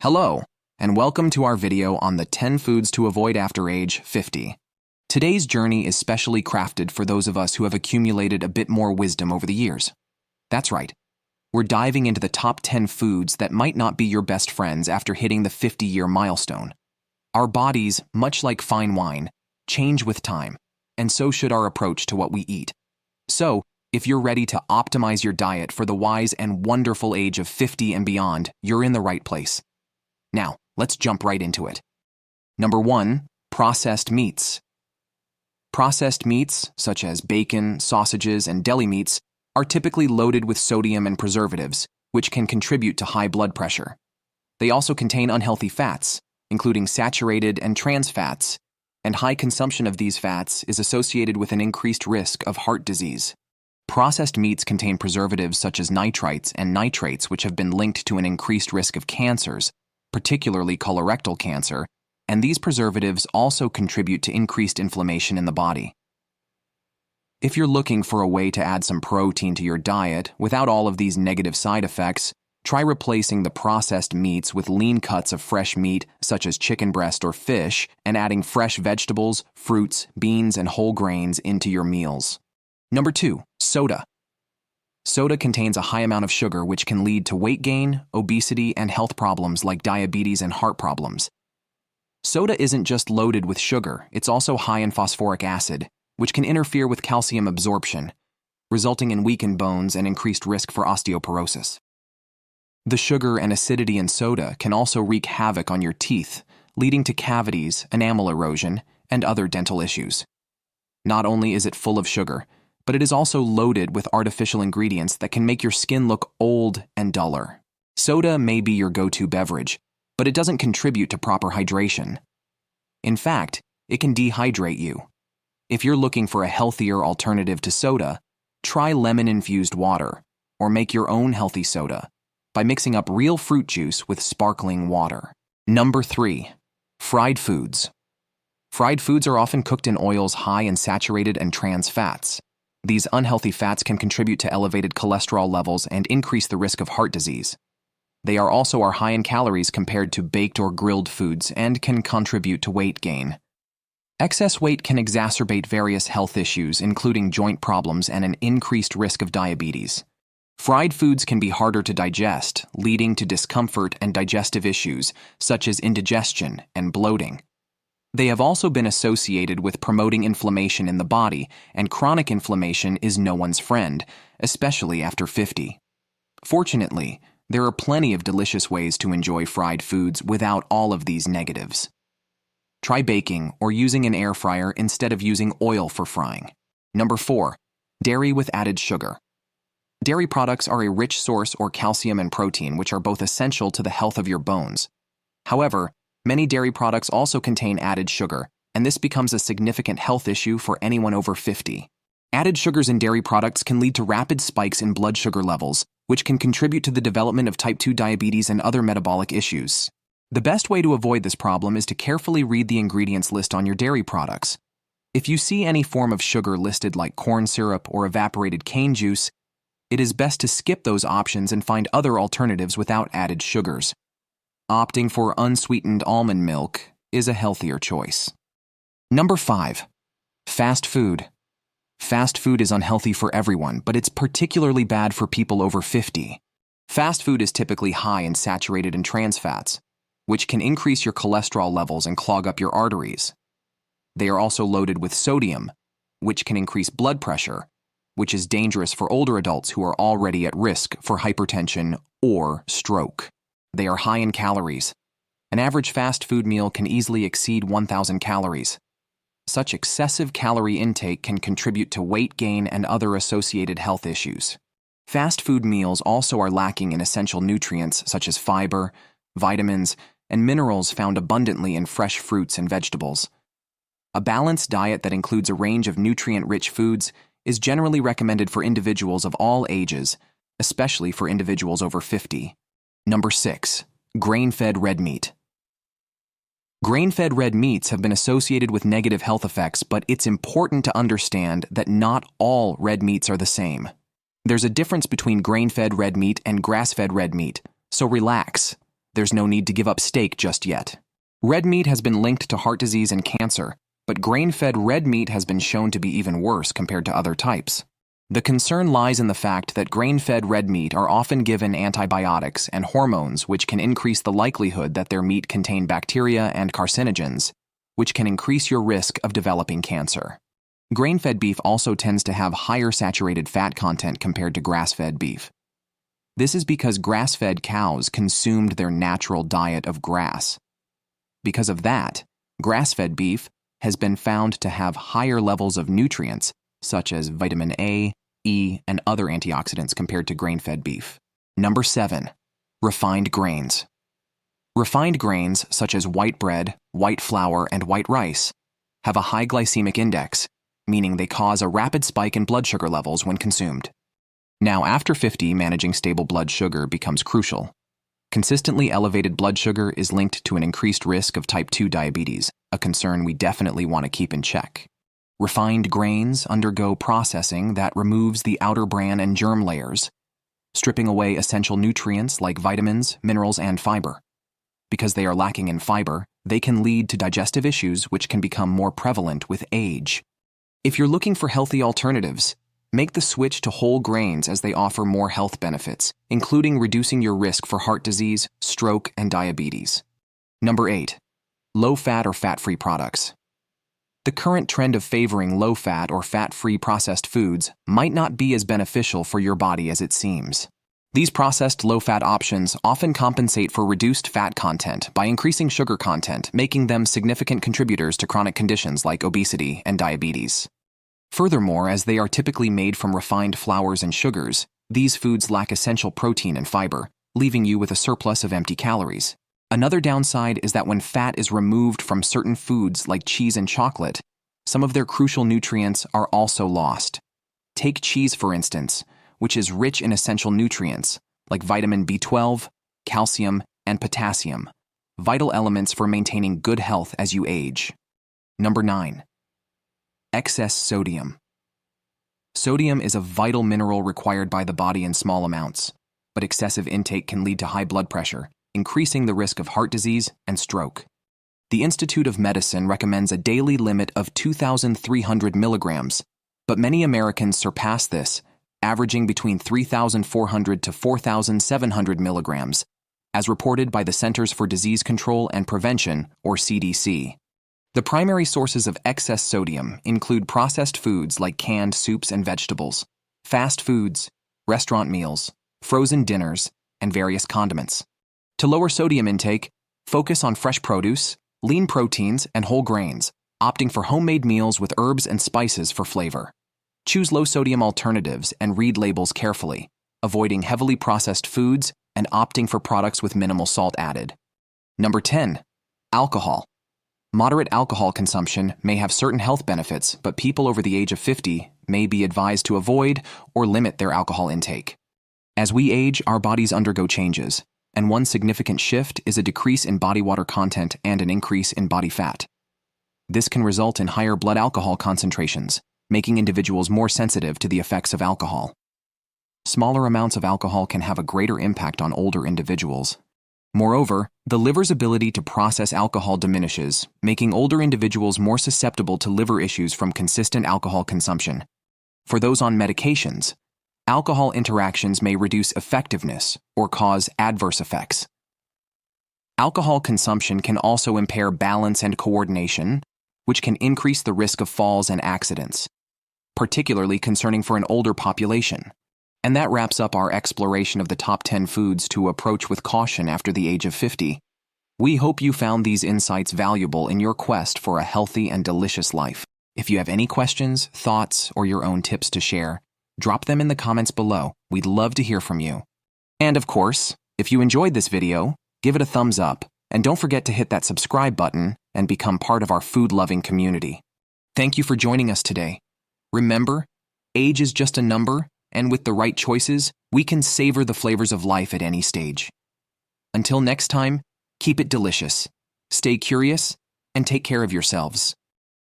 Hello, and welcome to our video on the 10 foods to avoid after age 50. Today's journey is specially crafted for those of us who have accumulated a bit more wisdom over the years. That's right, we're diving into the top 10 foods that might not be your best friends after hitting the 50-year milestone. Our bodies, much like fine wine, change with time, and so should our approach to what we eat. So, if you're ready to optimize your diet for the wise and wonderful age of 50 and beyond, you're in the right place. Now, let's jump right into it. Number 1, processed meats. Processed meats, such as bacon, sausages, and deli meats, are typically loaded with sodium and preservatives, which can contribute to high blood pressure. They also contain unhealthy fats, including saturated and trans fats, and high consumption of these fats is associated with an increased risk of heart disease. Processed meats contain preservatives such as nitrites and nitrates, which have been linked to an increased risk of cancers, particularly colorectal cancer, and these preservatives also contribute to increased inflammation in the body. If you're looking for a way to add some protein to your diet without all of these negative side effects, try replacing the processed meats with lean cuts of fresh meat such as chicken breast or fish and adding fresh vegetables, fruits, beans, and whole grains into your meals. Number 2, soda. Soda contains a high amount of sugar, which can lead to weight gain, obesity, and health problems like diabetes and heart problems. Soda isn't just loaded with sugar, it's also high in phosphoric acid, which can interfere with calcium absorption, resulting in weakened bones and increased risk for osteoporosis. The sugar and acidity in soda can also wreak havoc on your teeth, leading to cavities, enamel erosion, and other dental issues. Not only is it full of sugar, but it is also loaded with artificial ingredients that can make your skin look old and duller. Soda may be your go-to beverage, but it doesn't contribute to proper hydration. In fact, it can dehydrate you. If you're looking for a healthier alternative to soda, try lemon-infused water, or make your own healthy soda by mixing up real fruit juice with sparkling water. Number 3, fried foods. Fried foods are often cooked in oils high in saturated and trans fats. These unhealthy fats can contribute to elevated cholesterol levels and increase the risk of heart disease. They are high in calories compared to baked or grilled foods and can contribute to weight gain. Excess weight can exacerbate various health issues, including joint problems and an increased risk of diabetes. Fried foods can be harder to digest, leading to discomfort and digestive issues, such as indigestion and bloating. They have also been associated with promoting inflammation in the body, and chronic inflammation is no one's friend, especially after 50. Fortunately, there are plenty of delicious ways to enjoy fried foods without all of these negatives. Try baking or using an air fryer instead of using oil for frying. Number 4, dairy with added sugar. Dairy products are a rich source of calcium and protein, which are both essential to the health of your bones. However, many dairy products also contain added sugar, and this becomes a significant health issue for anyone over 50. Added sugars in dairy products can lead to rapid spikes in blood sugar levels, which can contribute to the development of type 2 diabetes and other metabolic issues. The best way to avoid this problem is to carefully read the ingredients list on your dairy products. If you see any form of sugar listed like corn syrup or evaporated cane juice, it is best to skip those options and find other alternatives without added sugars. Opting for unsweetened almond milk is a healthier choice. Number 5, fast food. Fast food is unhealthy for everyone, but it's particularly bad for people over 50. Fast food is typically high in saturated and trans fats, which can increase your cholesterol levels and clog up your arteries. They are also loaded with sodium, which can increase blood pressure, which is dangerous for older adults who are already at risk for hypertension or stroke. They are high in calories. An average fast food meal can easily exceed 1,000 calories. Such excessive calorie intake can contribute to weight gain and other associated health issues. Fast food meals also are lacking in essential nutrients such as fiber, vitamins, and minerals found abundantly in fresh fruits and vegetables. A balanced diet that includes a range of nutrient-rich foods is generally recommended for individuals of all ages, especially for individuals over 50. Number 6, grain-fed red meat. Grain-fed red meats have been associated with negative health effects, but it's important to understand that not all red meats are the same. There's a difference between grain-fed red meat and grass-fed red meat, so relax. there's no need to give up steak just yet. Red meat has been linked to heart disease and cancer, but grain-fed red meat has been shown to be even worse compared to other types. The concern lies in the fact that grain-fed red meat are often given antibiotics and hormones which can increase the likelihood that their meat contain bacteria and carcinogens, which can increase your risk of developing cancer. Grain-fed beef also tends to have higher saturated fat content compared to grass-fed beef. This is because grass-fed cows consumed their natural diet of grass. Because of that, grass-fed beef has been found to have higher levels of nutrients, such as vitamin A, E, and other antioxidants compared to grain-fed beef. Number 7. Refined grains. Refined grains, such as white bread, white flour, and white rice, have a high glycemic index, meaning they cause a rapid spike in blood sugar levels when consumed. Now, after 50, managing stable blood sugar becomes crucial. Consistently elevated blood sugar is linked to an increased risk of type 2 diabetes, a concern we definitely want to keep in check. Refined grains undergo processing that removes the outer bran and germ layers, stripping away essential nutrients like vitamins, minerals, and fiber. Because they are lacking in fiber, they can lead to digestive issues which can become more prevalent with age. If you're looking for healthy alternatives, make the switch to whole grains as they offer more health benefits, including reducing your risk for heart disease, stroke, and diabetes. Number 8. Low-fat or fat-free products. The current trend of favoring low-fat or fat-free processed foods might not be as beneficial for your body as it seems. These processed low-fat options often compensate for reduced fat content by increasing sugar content, making them significant contributors to chronic conditions like obesity and diabetes. Furthermore, as they are typically made from refined flours and sugars, these foods lack essential protein and fiber, leaving you with a surplus of empty calories. Another downside is that when fat is removed from certain foods like cheese and chocolate, some of their crucial nutrients are also lost. Take cheese, for instance, which is rich in essential nutrients like vitamin B12, calcium, and potassium, vital elements for maintaining good health as you age. Number 9. Excess sodium. Sodium is a vital mineral required by the body in small amounts, but excessive intake can lead to high blood pressure, increasing the risk of heart disease and stroke. The Institute of Medicine recommends a daily limit of 2,300 milligrams, but many Americans surpass this, averaging between 3,400 to 4,700 milligrams, as reported by the Centers for Disease Control and Prevention, or CDC. The primary sources of excess sodium include processed foods like canned soups and vegetables, fast foods, restaurant meals, frozen dinners, and various condiments. To lower sodium intake, focus on fresh produce, lean proteins, and whole grains, opting for homemade meals with herbs and spices for flavor. Choose low-sodium alternatives and read labels carefully, avoiding heavily processed foods and opting for products with minimal salt added. Number 10. Alcohol. Moderate alcohol consumption may have certain health benefits, but people over the age of 50 may be advised to avoid or limit their alcohol intake. As we age, our bodies undergo changes, and one significant shift is a decrease in body water content and an increase in body fat. This can result in higher blood alcohol concentrations, making individuals more sensitive to the effects of alcohol. Smaller amounts of alcohol can have a greater impact on older individuals. Moreover, the liver's ability to process alcohol diminishes, making older individuals more susceptible to liver issues from consistent alcohol consumption. For those on medications, alcohol interactions may reduce effectiveness or cause adverse effects. Alcohol consumption can also impair balance and coordination, which can increase the risk of falls and accidents, particularly concerning for an older population. And that wraps up our exploration of the top 10 foods to approach with caution after the age of 50. We hope you found these insights valuable in your quest for a healthy and delicious life. If you have any questions, thoughts, or your own tips to share, drop them in the comments below. We'd love to hear from you. And of course, if you enjoyed this video, give it a thumbs up, and don't forget to hit that subscribe button and become part of our food-loving community. Thank you for joining us today. Remember, age is just a number, and with the right choices, we can savor the flavors of life at any stage. Until next time, keep it delicious, stay curious, and take care of yourselves.